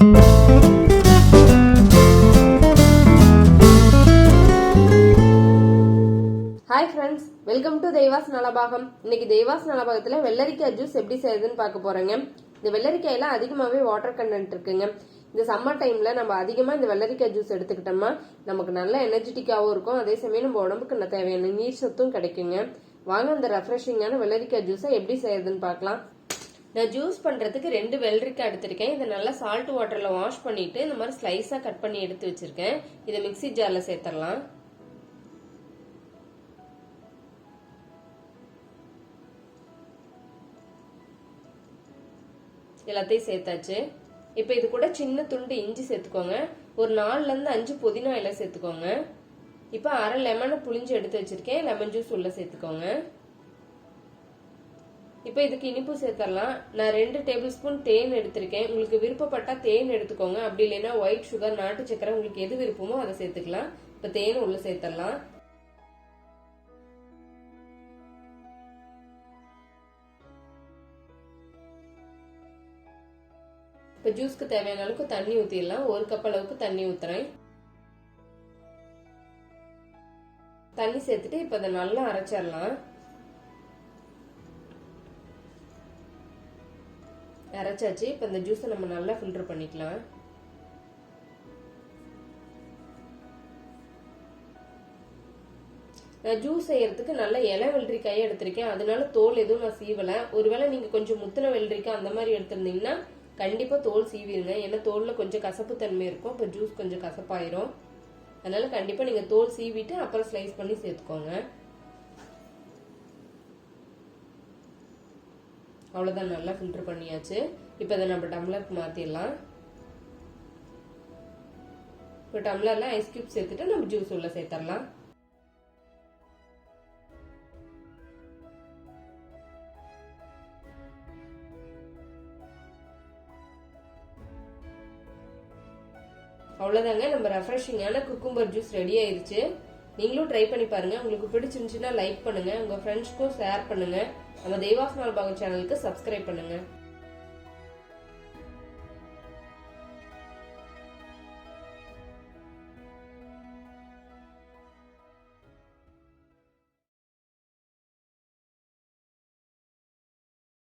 Hi friends, welcome to தெய்வாஸ் Nalabagam. இன்னைக்கு தெய்வாஸ் நலபாகத்துல வெள்ளரிக்காய் juice எப்படி செய்யுதுன்னு பார்க்க போறேங்க. இந்த வெள்ளரிக்காயில அதிகமாவே வாட்டர் கண்டென்ட் இருக்குங்க. இந்த சம்மர் டைம்ல நம்ம அதிகமா இந்த வெள்ளரிக்காய் ஜூஸ் எடுத்துக்கிட்டோம்னா நமக்கு நல்ல எனர்ஜெட்டிக்காவும் இருக்கும், அதே சமயம் நம்ம உடம்புக்கு தேவையான நீர் சத்தும் கிடைக்குங்க. வாங்க இந்த ரெஃப்ரெஷிங்கான வெள்ளரிக்காய் ஜூஸை எப்படி செய்யுதுன்னு பார்க்கலாம். நான் ஜூஸ் பண்றதுக்கு 2 வெள்ளரிக்காய் எடுத்திருக்கேன். இதை நல்லா சால்ட் வாட்டர்ல வாஷ் பண்ணிட்டு இந்த மாதிரி ஸ்லைஸா கட் பண்ணி எடுத்து வச்சிருக்கேன். இதை மிக்ஸி ஜார்ல சேர்த்துடலாம். எல்லாத்தையும் சேர்த்தாச்சு. இப்ப இது கூட சின்ன துண்டு இஞ்சி சேர்த்துக்கோங்க. ஒரு 4ல இருந்து 5 புதினா இலை சேர்த்துக்கோங்க. இப்ப அரை லெமனை புளிஞ்சு எடுத்து வச்சிருக்கேன். லெமன் ஜூஸ் உள்ள சேர்த்துக்கோங்க. இப்ப இதுக்கு இனிப்பு சேர்த்தரலாம். நான் 2 டேபிள் ஸ்பூன் தேன் எடுத்திருக்கேன். உங்களுக்கு விருப்பப்பட்டா தேன் எடுத்துக்கோங்க, அப்படி இல்லைன்னா ஒயிட் சுகர், நாட்டு சக்கரை, உங்களுக்கு எது விருப்பமோ அதை சேர்த்துக்கலாம். இப்ப தேன் உள்ள சேர்த்தரலாம். இப்ப ஜூஸ்க்கு தேவையான அளவுக்கு தண்ணி ஊத்திடலாம். 1 கப் அளவுக்கு தண்ணி ஊத்துறேன். தண்ணி சேர்த்துட்டு இப்ப இதை நல்லா அரைச்சிடலாம். அரைச்சாச்சு. இப்ப இந்த ஜூஸை நம்ம நல்லா ஃபில்டர் பண்ணிக்கலாம். நான் ஜூஸ் செய்யறதுக்கு நல்ல இலை வெள்ளரிக்காயை எடுத்திருக்கேன், அதனால தோல் எதுவும் நான் சீவல. ஒருவேளை நீங்க கொஞ்சம் முத்தின வெள்ளரிக்காய் அந்த மாதிரி எடுத்திருந்தீங்கன்னா கண்டிப்பா தோல் சீவிடுங்க. ஏன்னா தோல்ல கொஞ்சம் கசப்பு தன்மை இருக்கும், இப்ப ஜூஸ் கொஞ்சம் கசப்பாயிரும். அதனால கண்டிப்பா நீங்க தோல் சீவிட்டு அப்புறம் ஸ்லைஸ் பண்ணி சேர்த்துக்கோங்க. அவ்வளவுதான், நல்லா ஃபில்டர் பண்ணியாச்சு. இப்ப இதை நம்ம டம்ளருக்கு மாத்திடலாம். இப்போ டம்ளர்ல ஐஸ் கியூப் சேர்த்துட்டு நம்ம ஜூஸ் உள்ள சேர்த்தரலாம். அவ்வளவுதாங்க, நம்ம ரெஃப்ரெஷிங்கான குக்கும்பர் ஜூஸ் ரெடி ஆயிருச்சு. நீங்களும் ட்ரை பண்ணி பாருங்க. உங்களுக்கு பிடிச்சிருந்துச்சுன்னா லைக் பண்ணுங்க, உங்க ஃப்ரெண்ட்ஸ்க்கும் ஷேர் பண்ணுங்க. நம்ம தெய்வாஸ் நலபாகம் சேனலுக்கு சப்ஸ்கிரைப் பண்ணுங்க.